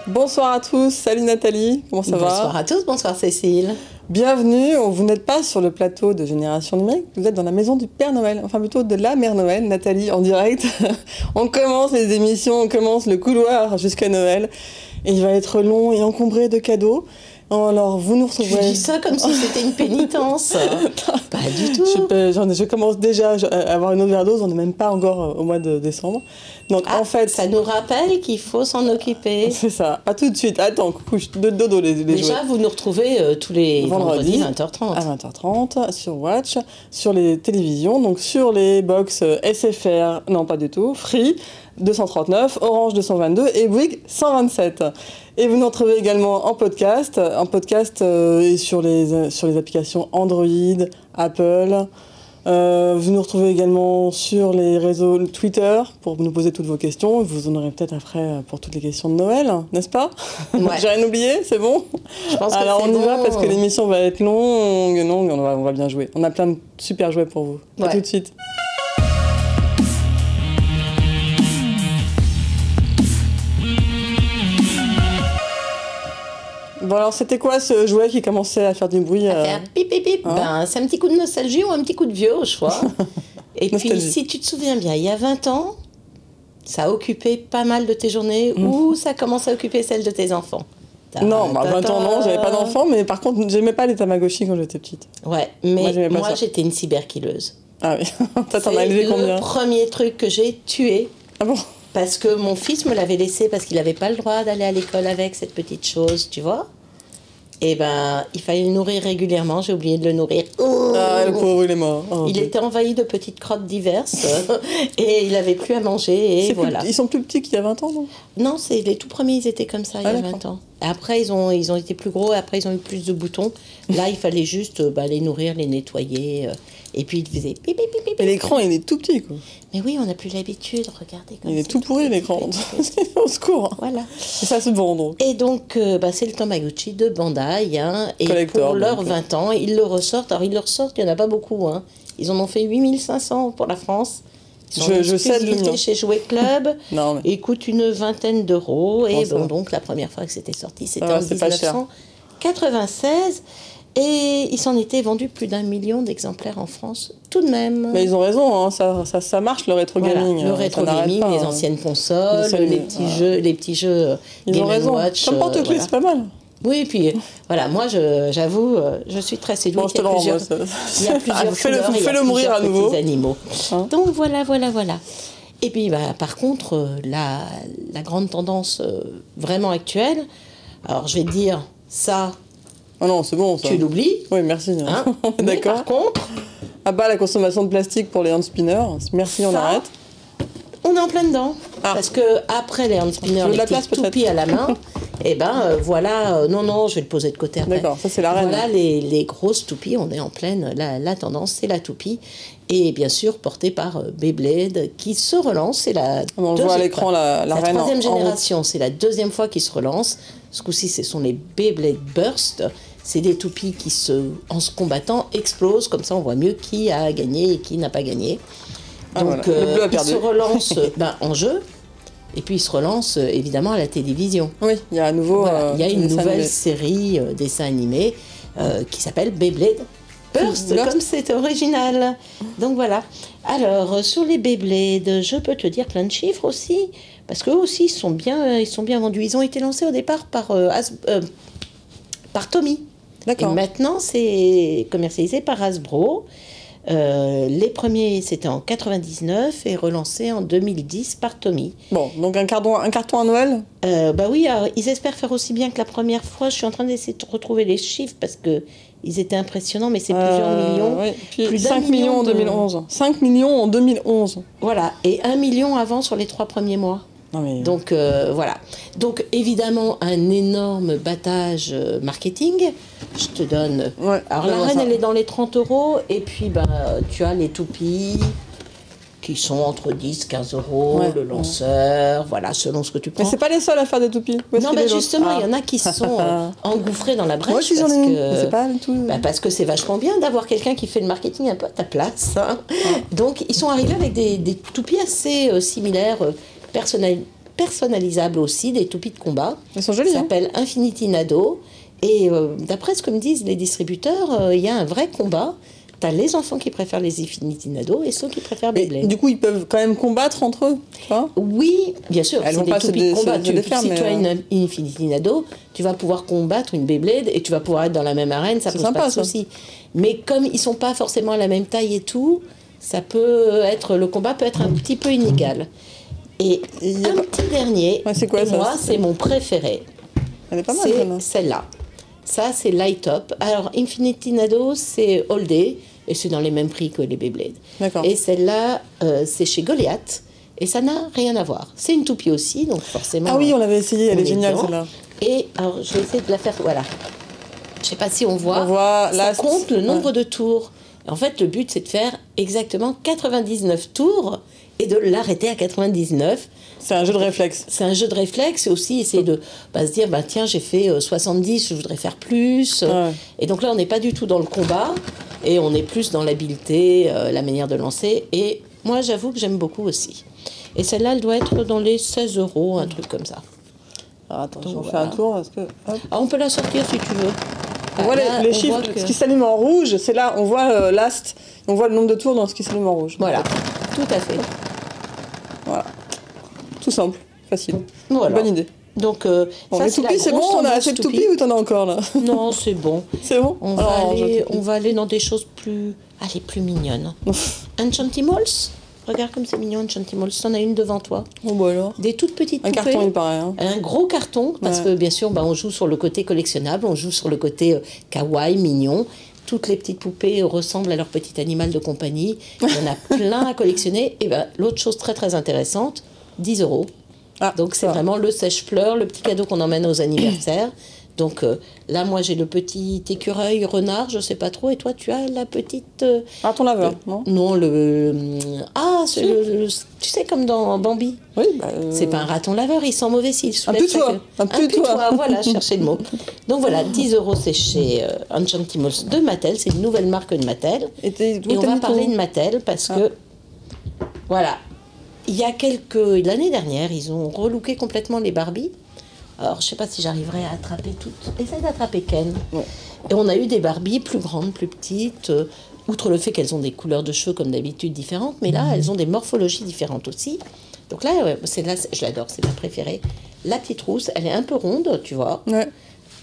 Bonsoir à tous, salut Nathalie, comment ça va? Bonsoir à tous, bonsoir Cécile. Bienvenue, vous n'êtes pas sur le plateau de Génération Numérique, vous êtes dans la maison du Père Noël, enfin plutôt de la Mère Noël, Nathalie en direct. On commence les émissions, on commence le couloir jusqu'à Noël, et il va être long et encombré de cadeaux. Alors, vous nous retrouverez... Tu dis ça comme si c'était une pénitence. Pas du tout. Je commence déjà à avoir une overdose, on n'est même pas encore au mois de décembre. Donc, en fait... Ça nous rappelle qu'il faut s'en occuper. C'est ça. À tout de suite. Attends, couche de dodo les déjà, jouets. Vous nous retrouvez tous les vendredis 20h30. À 20h30, sur Watch, sur les télévisions, donc sur les box SFR, non pas du tout, Free 239, Orange 222 et Bouygues 127. Et vous nous retrouvez également en podcast et sur les applications Android, Apple. Vous nous retrouvez également sur les réseaux Twitter pour nous poser toutes vos questions. Vous en aurez peut-être après pour toutes les questions de Noël, n'est-ce pas? Ouais. J'ai rien oublié, c'est bon? Je pense Alors que on y bon. va parce que l'émission va être longue, on va bien jouer. On a plein de super jouets pour vous. Ouais. À tout de suite. Bon alors c'était quoi ce jouet qui commençait à faire du bruit À faire pip pip pip. Hein C'est un petit coup de nostalgie ou un petit coup de vieux au choix. Et puis Nostalgie. si tu te souviens bien, il y a 20 ans, ça a occupé pas mal de tes journées ou ça commence à occuper celles de tes enfants. Non, 20 ans non, j'avais pas d'enfant, mais par contre j'aimais pas les Tamagotchi quand j'étais petite. Ouais, mais Moi, ça. j'étais une cyberkilleuse. Ah oui, toi t'en as élevé C'est combien? le premier truc que j'ai tué. Ah bon? Parce que mon fils me l'avait laissé parce qu'il n'avait pas le droit d'aller à l'école avec cette petite chose, tu vois. Et ben, il fallait le nourrir régulièrement. J'ai oublié de le nourrir. Ah le pauvre il est mort. Oh, Il Dieu. était envahi de petites crottes diverses et il n'avait plus à manger et C'est voilà. ils sont plus petits qu'il y a 20 ans, non? Non, c'est les tout premiers, ils étaient comme ça il y a d'accord. 20 ans. Et après, ils ont été plus gros et après, ils ont eu plus de boutons. Là, il fallait juste les nourrir, les nettoyer. Et puis, ils faisaient pip, pip, pip, pip. Et l'écran il est tout petit quoi. Mais oui, on n'a plus l'habitude, regardez comme Il est c'est tout pourri petit, l'écran. petit, petit. Au secours. Voilà. Et ça se vend donc. Et donc, c'est le Tamagotchi de Bandai. Et Collector, pour leurs donc. 20 ans, ils le ressortent. Alors, ils le ressortent, il n'y en a pas beaucoup. Hein. Ils en ont fait 8500 pour la France. Ils sont en Je cède le exclusivité mien. chez Jouet Club. Non mais. Et coûtent une vingtaine d'euros. Et ça va. donc, la première fois que c'était sorti, c'était Ah, en c'est pas cher. 1996. Et il s'en était vendu plus d'1 million d'exemplaires en France, tout de même. Mais ils ont raison, hein, ça marche le rétro Voilà, gaming. le rétro gaming, les anciennes consoles, les petits jeux Ils Game ont raison. Watch. Comme porte-clés, voilà. c'est pas mal. Oui, puis voilà, moi j'avoue, je suis très séduite. Bon, je te le renvoie. Il y a plusieurs couleurs, il y a Fais-le mourir plusieurs à nouveau. petits animaux. Hein Donc voilà. Et puis par contre, la grande tendance vraiment actuelle, alors je vais te dire, ça, Ah non, c'est bon ça. tu l'oublies. Oui, merci. Hein. Mais D'accord. par contre, Ah bah la consommation de plastique pour les hand spinners. Merci, on Ça, arrête. on est en plein dedans. Ah. Parce que après les hand spinners, Tu veux de les la place, petits peut-être toupies à la main, et ben voilà, non, je vais le poser de côté après. D'accord, ça c'est la reine. Voilà les grosses toupies, on est en pleine, la tendance c'est la toupie. Et bien sûr portée par Beyblade qui se relance, c'est la On voit à l'écran la reine troisième en génération, c'est la deuxième fois qu'ils se relancent. Ce coup-ci ce sont les Beyblade Burst. C'est des toupies qui en se combattant explosent, comme ça on voit mieux qui a gagné et qui n'a pas gagné. Ah, Donc voilà. Le bleu a ils perdu. se relancent en jeu. Et puis il se relance évidemment à la télévision. Oui, il y a à nouveau. Voilà, il y a une dessin nouvelle animé. série dessin animé qui s'appelle Beyblade Burst, Burst. comme c'est original. Donc voilà. Alors sur les Beyblade, je peux te dire plein de chiffres aussi, parce qu'eux aussi ils sont bien vendus. Ils ont été lancés au départ par Tommy. Et D'accord. maintenant c'est commercialisé par Hasbro. Les premiers, c'était en 99 et relancés en 2010 par Tommy. Bon, donc un carton à Noël. Bah oui, alors, ils espèrent faire aussi bien que la première fois. Je suis en train d'essayer de retrouver les chiffres parce que ils étaient impressionnants, mais c'est plusieurs millions. Oui. Puis Plus d'1 5 millions en million de- 2011. 5 millions en 2011. Voilà, et 1 million avant sur les 3 premiers mois. Non mais. Donc voilà. Donc évidemment, un énorme battage marketing. Je te donne. Ouais, Alors la je vois reine, ça. elle est dans les 30 euros. Et puis bah, tu as les toupies. qui sont entre 10 15 euros, Ouais. le lanceur, voilà, selon ce que tu Mais prends. c'est pas les seuls à faire des toupies. Où est-ce Non, qu'il bah est, l'autre justement, il y en Ah. a qui se sont engouffrés dans la brèche. Moi aussi j'en parce ai une, que- mais c'est pas du tout. Parce que c'est vachement bien d'avoir quelqu'un qui fait le marketing un peu à ta place. Hein. Donc, ils sont arrivés avec des toupies assez similaires, personnalisables aussi, des toupies de combat. Ils sont Ça jolis. Hein. s'appelle Infinity Nado. Et d'après ce que me disent les distributeurs, il y a un vrai combat. Tu as les enfants qui préfèrent les Infinity Nado et ceux qui préfèrent Mais Beyblade. du coup, ils peuvent quand même combattre entre eux. Tu vois Oui, bien sûr, Elles c'est vont des pas se toupies de dé- combat. se défaire, Si mais, tu as une Infinity Nado, tu vas pouvoir combattre une Beyblade et tu vas pouvoir être dans la même arène, ça C'est pose sympa, pas de ça. souci. Mais comme ils sont pas forcément à la même taille et tout, le combat peut être un petit peu inégal. Et un petit dernier, Ouais, c'est quoi, et ça moi c'est mon préféré, Elle est pas mal, c'est celle-là. celle-là. Ça c'est Light Up. Alors Infinity Nado c'est All Day et c'est dans les mêmes prix que les Beyblade. D'accord. Et celle-là c'est chez Goliath et ça n'a rien à voir. C'est une toupie aussi, donc forcément. Ah oui, on l'avait essayé, elle on est géniale dedans. celle-là. Et alors, je vais essayer de la faire. Voilà. Je sais pas si on voit. On voit ça Last. compte le nombre Ouais. de tours. En fait, le but, c'est de faire exactement 99 tours et de l'arrêter à 99. C'est un jeu de réflexe. C'est un jeu de réflexe et aussi essayer de se dire tiens, j'ai fait 70, je voudrais faire plus. Ouais. Et donc là, on n'est pas du tout dans le combat et on est plus dans l'habileté, la manière de lancer. Et moi, j'avoue que j'aime beaucoup aussi. Et celle-là, elle doit être dans les 16 euros, un truc comme ça. Alors attends, Donc, on fait voilà. un tour parce que. Hop. Ah, on peut la sortir si tu veux. On voit Là, les on chiffres, voit que- ce qui s'allume en rouge, c'est là, on voit Last, on voit le nombre de tours dans ce qui s'allume en rouge. Voilà, tout à fait. Voilà. Tout simple, facile. Voilà. Bonne idée. Donc, Bon, ça, les c'est la toupies, c'est bon, grosse on a tendance assez de toupie. toupies ou t'en as encore là Non, c'est bon. C'est bon On, Alors, on va aller dans des choses plus, plus mignonnes. Enchantimals. Regarde comme c'est mignon, Enchantimals. T'en as une devant toi. Bon, bah alors. Des toutes petites Un poupées. carton, il paraît. Hein. Un gros carton, parce Ouais. que bien sûr, on joue sur le côté collectionnable, on joue sur le côté kawaii, mignon. Toutes les petites poupées ressemblent à leur petit animal de compagnie. Il y en a plein à collectionner. Et l'autre chose très très intéressante, 10 euros. Ah, Donc c'est ça va. vraiment le sèche-pleurs, le petit cadeau qu'on emmène aux anniversaires. Donc là, moi j'ai le petit écureuil renard, je sais pas trop. Et toi, tu as la petite. Ah, ton laveur, non Non, c'est tu sais, comme dans Bambi. Oui, bah. C'est pas un raton laveur, il sent mauvais s'il soulève sa putois, queue. un putois. Voilà, cherchez le mot. Donc voilà, 10 euros, c'est chez Enchantimals de Mattel, c'est une nouvelle marque de Mattel. Et Et on va parler de Mattel parce que, voilà, l'année dernière, ils ont relooké complètement les Barbie. Alors, je sais pas si j'arriverai à attraper toutes. Essaye d'attraper Ken. Ouais. Et on a eu des Barbie plus grandes, plus petites, outre le fait qu'elles ont des couleurs de cheveux comme d'habitude différentes, mais là, elles ont des morphologies différentes aussi. Donc là, je l'adore, c'est ma préférée. La petite rousse, elle est un peu ronde, tu vois, Ouais.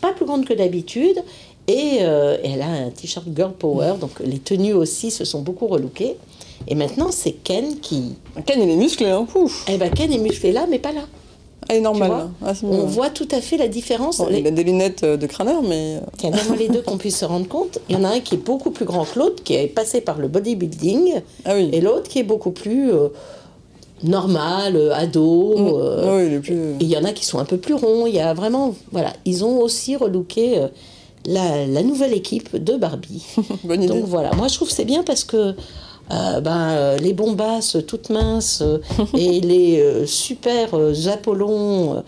pas plus grande que d'habitude, et elle a un t-shirt Girl Power, donc les tenues aussi se sont beaucoup relookées. Et maintenant, c'est Ken qui... Ken, il est musclé, hein. Ouf. Eh ben, Ken est musclé là, mais pas là. Elle est Tu normale. vois là. Ah, c'est On mignon. voit tout à fait la différence. Bon, il a des lunettes de crâneur, mais. Tiens, donne-moi les deux qu'on puisse se rendre compte. Il y en a un qui est beaucoup plus grand que l'autre, qui est passé par le bodybuilding, Ah oui. et l'autre qui est beaucoup plus normal, ado. Oui, il est plus. Et il y en a qui sont un peu plus ronds. Il y a vraiment... Voilà, ils ont aussi relooké la nouvelle équipe de Barbie. Bonne idée. Donc voilà, moi je trouve que c'est bien parce que les bombasses toutes minces et les super Apollons,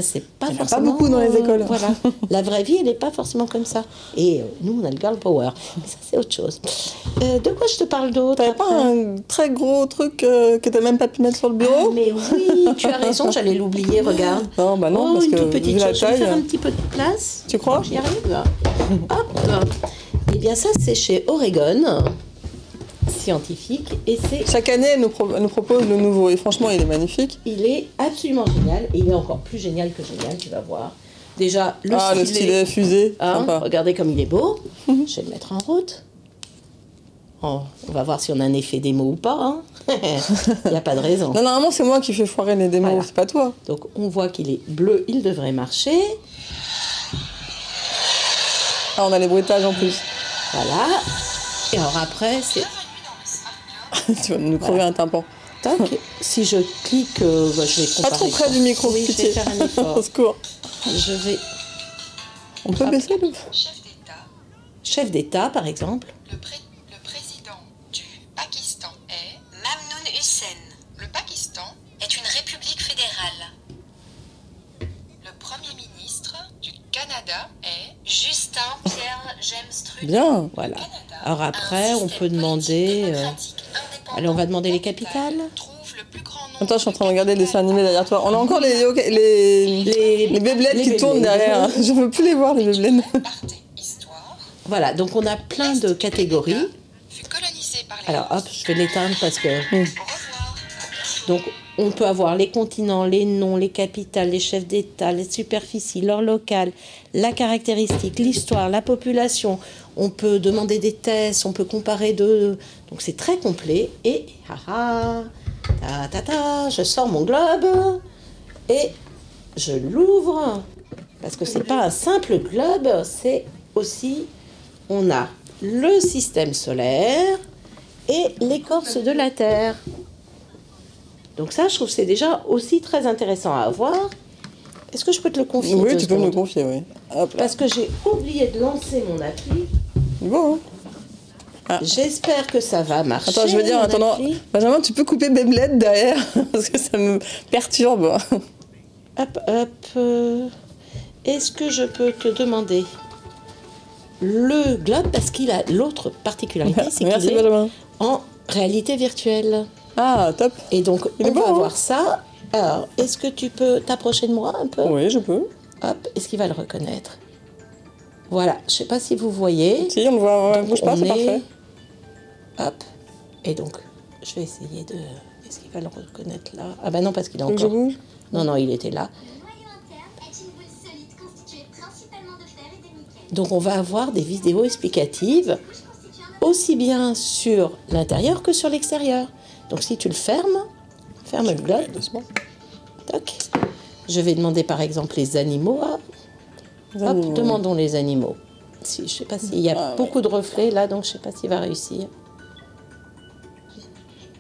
c'est pas Il y en a pas forcément... beaucoup dans les écoles. Voilà, la vraie vie, elle n'est pas forcément comme ça. Et nous, on a le girl power. Mais ça, c'est autre chose. De quoi je te parle d'autre T'avais pas après un très gros truc que t'as même pas pu mettre sur le Ah, bureau mais oui, tu as raison, j'allais l'oublier, regarde. Non, bah non, Oh, parce une que toute petite vu la chose. Je vais faire taille. un petit peu de place. Tu crois J'y arrive. Hop. Eh bien, ça, c'est chez Oregon Scientifique. Et c'est... Chaque année, elle nous propose le nouveau. Et franchement, il est magnifique. Il est absolument génial. Et il est encore plus génial que génial, tu vas voir. Déjà, le stylet. Le stylet fusée. Hein, Sympa. regardez comme il est beau. Je vais le mettre en route. Oh, on va voir si on a un effet démo ou pas. Hein. Il n'y a pas de raison. Non, normalement, c'est moi qui fais foirer les démos, Voilà. c'est pas toi. Donc on voit qu'il est bleu, il devrait marcher. Ah, on a les bruitages en plus. Voilà. Et alors après, c'est... Tu vas nous crever un tympan. Tac. Si je clique, je vais comparer. Pas trop près du micro, Oui, je pitié. vais faire un effort. Au secours. Je vais... On peut baisser le. Chef d'État, Chef d'État, par exemple. le président du Pakistan est Mamnoun Hussein. Le Pakistan est une république fédérale. Le Premier ministre du Canada est Justin Pierre James Trudeau. Bien. Voilà. Alors après, on peut demander... allez, on va demander les capitales. Attends, je suis en train de regarder le dessin animé derrière toi. On a encore les Beyblades qui tournent derrière. Je veux plus les voir, les Beyblades. Voilà, donc on a plein de catégories. Alors hop, je vais l'éteindre parce que... Donc on peut avoir les continents, les noms, les capitales, les chefs d'État, les superficies, l'heure locale, la caractéristique, l'histoire, la population. On peut demander des tests, on peut comparer deux. Donc c'est très complet. Et je sors mon globe et je l'ouvre parce que c'est pas un simple globe, c'est aussi on a le système solaire et l'écorce de la Terre. Donc ça, je trouve que c'est déjà aussi très intéressant à avoir. Est-ce que je peux te le confier? Oui, tu peux me le confier, oui. Hop là. Parce que j'ai oublié de lancer mon appli. Bon. Ah. J'espère que ça va marcher. Attends, je veux dire, attends, Benjamin, tu peux couper Beyblade derrière parce que ça me perturbe. Hop, hop. Est-ce que je peux te demander le globe, parce qu'il a l'autre particularité, c'est qu'il est en réalité virtuelle. Ah, top. Et donc, on va voir ça. Alors, est-ce que tu peux t'approcher de moi un peu? Oui, je peux. Hop, est-ce qu'il va le reconnaître? Voilà, je ne sais pas si vous voyez. Si, on le voit, ouais, bouge pas, c'est parfait. Hop, et donc, je vais essayer de... Est-ce qu'il va le reconnaître là? Ah bah non, parce qu'il est encore... Non, non, il était là. Donc, on va avoir des vidéos explicatives, aussi bien sur l'intérieur que sur l'extérieur. Donc, si tu le fermes, ferme le globe. Doucement. Toc. Je vais demander par exemple les animaux. Hop, demandons les animaux. Si, je ne sais pas s'il y a beaucoup de reflets là, donc je ne sais pas s'il va réussir.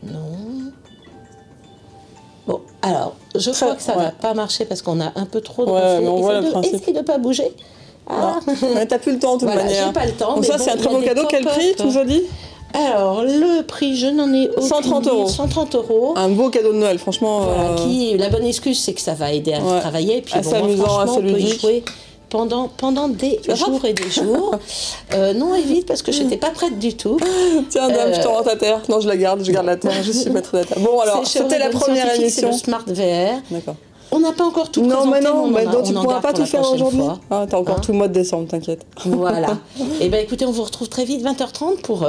Non. Bon, alors, je crois que ça ne va pas marcher parce qu'on a un peu trop de reflets. Mais on voit le principe. Essaye de ne pas bouger. Ah. Mais t'as plus le temps de toute manière. J'ai pas le temps. Donc ça, c'est un très bon cadeau. Quel prix, tu nous as dit? Alors, le prix, je n'en ai aucune. 130 €. 130 €. Un beau cadeau de Noël, franchement. Voilà, la bonne excuse, c'est que ça va aider à travailler. Puis assez amusant, assez on peut y ludique. jouer pendant des jours et des jours. Non, évite, parce que je n'étais pas prête du tout. Tiens, dame, je te rends ta terre. Non, je garde la terre. Je suis maître de la terre. Bon, alors, c'était la première émission. C'est le Smart VR. D'accord. On n'a pas encore tout présenté. Non, mais tu ne pourras pas tout faire aujourd'hui. Ah, t'as encore tout le mois de décembre, t'inquiète. Voilà. Et bien, écoutez, on vous retrouve très vite, 20h30, pour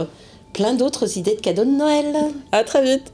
plein d'autres idées de cadeaux de Noël. À très vite.